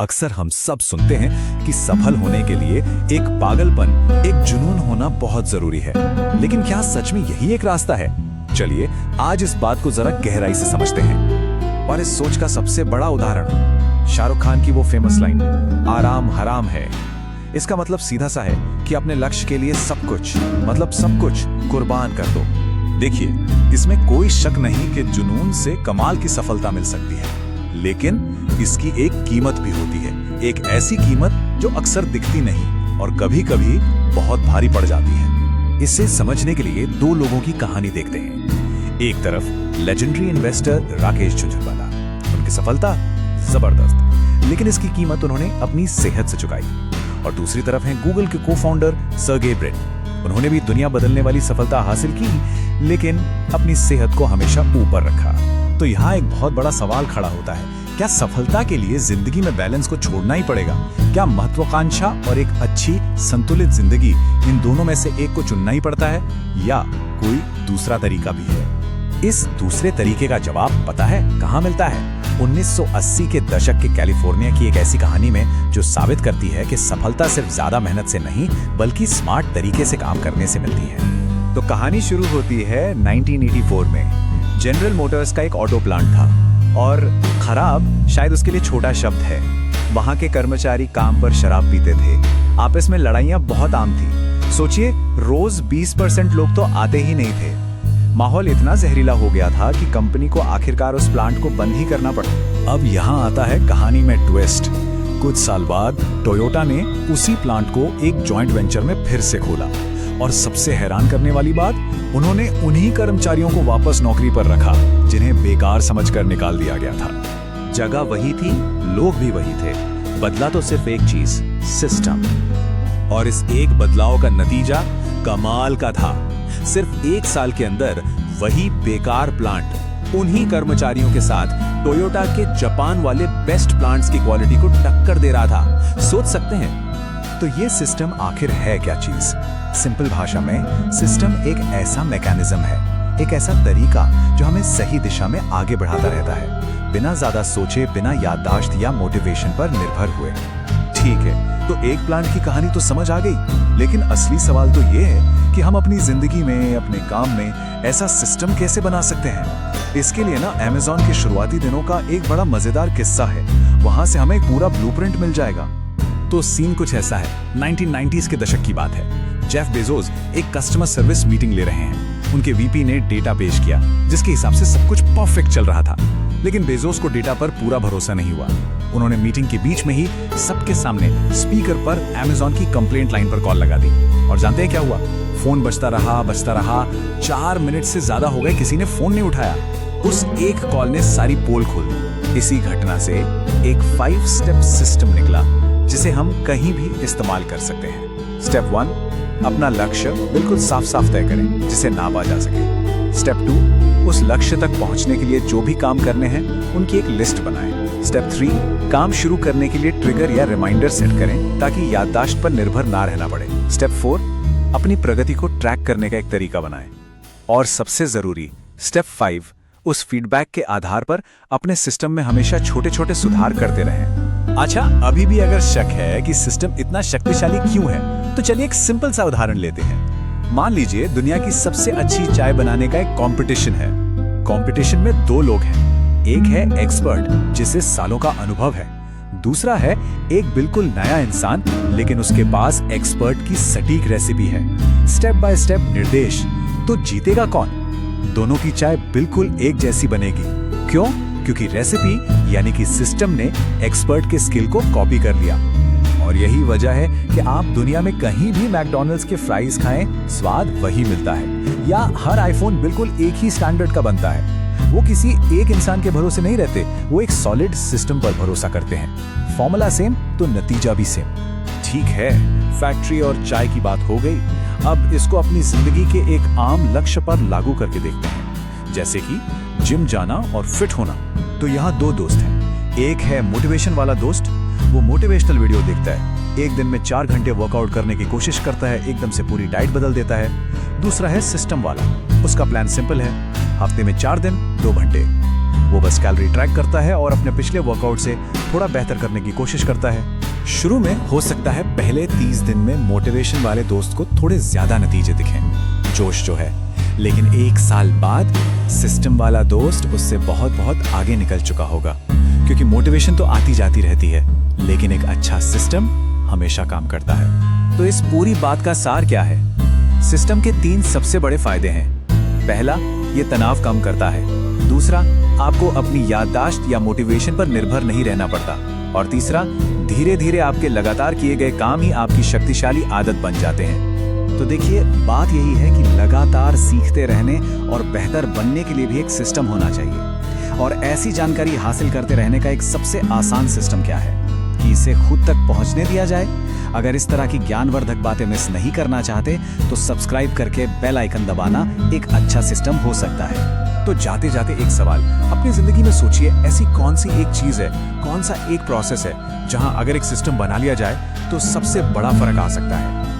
अक्सर हम सब सुनते हैं कि सफल होने के लिए एक पागलपन, एक जुनून होना बहुत जरूरी है। लेकिन क्या सच में यही एक रास्ता है? चलिए आज इस बात को जरा गहराई से समझते हैं। और इस सोच का सबसे बड़ा उदाहरण शाहरुख खान की वो फेमस लाइन, आराम हराम है। इसका मतलब सीधा सा है कि अपने लक्ष्य के लिए सब कुछ, मतलब सब कुछ कुर्बान कर दो। देखिए, इसमें कोई शक नहीं कि जुनून से कमाल की सफलता मिल सकती है, लेकिन इसकी एक कीमत भी होती है। एक ऐसी कीमत जो अक्सर दिखती नहीं और कभी-कभी बहुत भारी पड़ जाती है। इसे समझने के लिए दो लोगों की कहानी देखते हैं। एक तरफ लेजेंडरी इन्वेस्टर राकेश झुंझुनवाला, उनकी सफलता जबरदस्त, लेकिन इसकी कीमत उन्होंने अपनी सेहत से चुकाई। और दूसरी तरफ हैं गूगल के को-फाउंडर सर्गेई ब्रिन। उन्होंने भी दुनिया बदलने वाली सफलता हासिल की, लेकिन अपनी सेहत को हमेशा ऊपर रखा। तो यहाँ एक बहुत बड़ा सवाल खड़ा होता है, क्या सफलता के लिए जिंदगी में बैलेंस को छोड़ना ही पड़ेगा? क्या महत्वाकांक्षा और एक अच्छी संतुलित जिंदगी, इन दोनों में से एक को चुनना ही पड़ता है, या कोई दूसरा तरीका भी है? इस दूसरे तरीके का जवाब पता है कहाँ मिलता है? 1980 के दशक के कैलिफोर्निया की एक ऐसी कहानी में, जो साबित करती है कि सफलता सिर्फ ज्यादा मेहनत से नहीं, बल्कि स्मार्ट तरीके से काम करने से मिलती है। तो कहानी शुरू होती है 1984 में। जनरल मोटर्स का एक ऑटो प्लांट था, और खराब शायद उसके लिए छोटा शब्द है। वहां के कर्मचारी काम पर शराब पीते थे, आपस में लड़ाइयां बहुत आम थी। सोचिए, रोज 20% लोग तो आते ही नहीं थे। माहौल इतना जहरीला हो गया था कि कंपनी को आखिरकार उस प्लांट को बंद ही करना पड़ा। अब यहाँ आता है कहानी में ट्विस्ट। कुछ साल बाद टोयोटा ने उसी प्लांट को एक जॉइंट वेंचर में फिर से खोला, और सबसे हैरान करने वाली बात, उन्होंने उन्हीं कर्मचारियों को वापस नौकरी पर रखा जिन्हें बेकार समझकर निकाल दिया गया था। जगह वही थी, लोग भी वही थे, बदला तो सिर्फ एक चीज, सिस्टम। और इस एक बदलाव का नतीजा कमाल का था। सिर्फ 1 साल के अंदर वही बेकार प्लांट उन्हीं कर्मचारियों के साथ टोयोटा के जापान वाले बेस्ट प्लांट्स की क्वालिटी को टक्कर दे रहा था। सोच सकते हैं? तो ये सिस्टम आखिर है क्या चीज? सिंपल भाषा में, सिस्टम एक ऐसा मैकेनिज्म है, एक ऐसा तरीका जो हमें सही दिशा में आगे बढ़ाता रहता है, बिना ज्यादा सोचे, बिना याददाश्त या मोटिवेशन पर निर्भर हुए। ठीक है, तो एक प्लांट की कहानी तो समझ आ गई, लेकिन असली सवाल तो ये है कि हम अपनी जिंदगी में, अपने काम में ऐसा सिस्टम कैसे बना सकते हैं? इसके लिए ना अमेज़न के शुरुआती दिनों का एक बड़ा मजेदार किस्सा है। वहां से हमें एक पूरा ब्लूप्रिंट मिल जाएगा। तो सीन कुछ ऐसा है, 1990s के दशक की बात है। जेफ बेजोस एक कस्टमर सर्विस मीटिंग ले रहे हैं। उनके वीपी ने डेटा पेश किया, जिसके हिसाब से सब कुछ परफेक्ट चल रहा था, लेकिन बेजोस को डेटा पर पूरा भरोसा नहीं हुआ। उन्होंने मीटिंग के बीच में ही सबके सामने स्पीकर पर अमेज़न की कंप्लेंट लाइन पर कॉल लगा दी। और जानते हैं क्या हुआ? फोन बजता रहा। 4 मिनट से ज्यादा हो गए, किसी ने फोन नहीं उठाया। उस एक कॉल ने सारी पोल खोल दी। इसी घटना से एक 5 स्टेप सिस्टम निकला, जिसे हम कहीं भी इस्तेमाल कर सकते हैं। स्टेप 1, अपना लक्ष्य बिल्कुल साफ साफ तय करें, जिसे नापा जा सके। स्टेप 2, उस लक्ष्य तक पहुंचने के लिए जो भी काम करने हैं, उनकी एक लिस्ट बनाएं। स्टेप 3, काम शुरू करने के लिए ट्रिगर या रिमाइंडर सेट करें, ताकि याददाश्त पर निर्भर ना रहना पड़े। स्टेप 4, अपनी प्रगति को ट्रैक करने का एक तरीका बनाएं। और सबसे जरूरी स्टेप 5, उस फीडबैक के आधार पर अपने सिस्टम में हमेशा छोटे छोटे सुधार करते रहें। अच्छा, अभी भी अगर शक है कि सिस्टम इतना शक्तिशाली क्यों है, तो चलिए एक सिंपल सा उदाहरण लेते हैं। मान लीजिए दुनिया की सबसे अच्छी चाय बनाने का एक कंपटीशन है। कंपटीशन में 2 लोग हैं। एक है एक्सपर्ट, जिसे सालों का अनुभव है। दूसरा है एक बिल्कुल नया इंसान, लेकिन उसके पास एक्सपर्ट की सटीक रेसिपी है, स्टेप बाय स्टेप निर्देश। तो जीतेगा कौन? दोनों की चाय बिल्कुल एक जैसी बनेगी। क्यों? क्योंकि रेसिपी यानी कि सिस्टम ने एक्सपर्ट के स्किल को कॉपी कर लिया। और यही वजह है कि आप दुनिया में कहीं भी मैकडॉनल्ड्स के फ्राइज खाएं, स्वाद वही मिलता है। या हर आईफोन बिल्कुल एक ही स्टैंडर्ड का बनता है। वो किसी एक इंसान के भरोसे नहीं रहते, वो एक सॉलिड सिस्टम पर भरोसा करते हैं। फॉर्मूला सेम तो नतीजा भी सेम। ठीक है, फैक्ट्री और चाय की बात हो गई। अब इसको अपनी जिंदगी के एक आम लक्ष्य पर लागू करके देखते हैं, जैसे कि जिम जाना और फिट होना। तो यहाँ 2 दोस्त हैं। एक है मोटिवेशन वाला दोस्त, वो मोटिवेशनल वीडियो देखता है, एक दिन में 4 घंटे वर्कआउट करने की कोशिश करता है, एकदम से पूरी डाइट बदल देता है। दूसरा है सिस्टम वाला, उसका प्लान सिंपल है, हफ्ते में 4 दिन 2 घंटे। वो बस कैलोरी ट्रैक करता है और अपने पिछले वर्कआउट से थोड़ा बेहतर करने की कोशिश करता है। शुरू में हो सकता है पहले 30 दिन में मोटिवेशन वाले दोस्त को थोड़े ज्यादा नतीजे दिखें, जोश जो है, लेकिन 1 साल बाद सिस्टम वाला दोस्त उससे बहुत बहुत आगे निकल चुका होगा, क्योंकि मोटिवेशन तो आती जाती रहती है, लेकिन एक अच्छा सिस्टम हमेशा काम करता है। तो इस पूरी बात का सार क्या है? सिस्टम के 3 सबसे बड़े फायदे हैं। पहला, ये तनाव कम करता है। दूसरा, आपको अपनी याददाश्त या मोटिवेशन पर निर्भर नहीं रहना पड़ता। और तीसरा, धीरे धीरे आपके लगातार किए गए काम ही आपकी शक्तिशाली आदत बन जाते हैं। तो देखिए, बात यही है कि लगातार सीखते रहने और बेहतर बनने के लिए भी एक सिस्टम होना चाहिए। और ऐसी जानकारी हासिल करते रहने का एक सबसे आसान सिस्टम क्या है कि इसे खुद तक पहुंचने दिया जाए। अगर इस तरह की ज्ञानवर्धक बातें मिस नहीं करना चाहते तो सब्सक्राइब करके बेल आइकन दबाना एक अच्छा सिस्टम हो सकता है। तो जाते जाते एक सवाल, अपनी जिंदगी में सोचिए, ऐसी कौन सी एक चीज है, कौन सा एक प्रोसेस है जहां अगर एक सिस्टम बना लिया जाए तो सबसे बड़ा फर्क आ सकता है।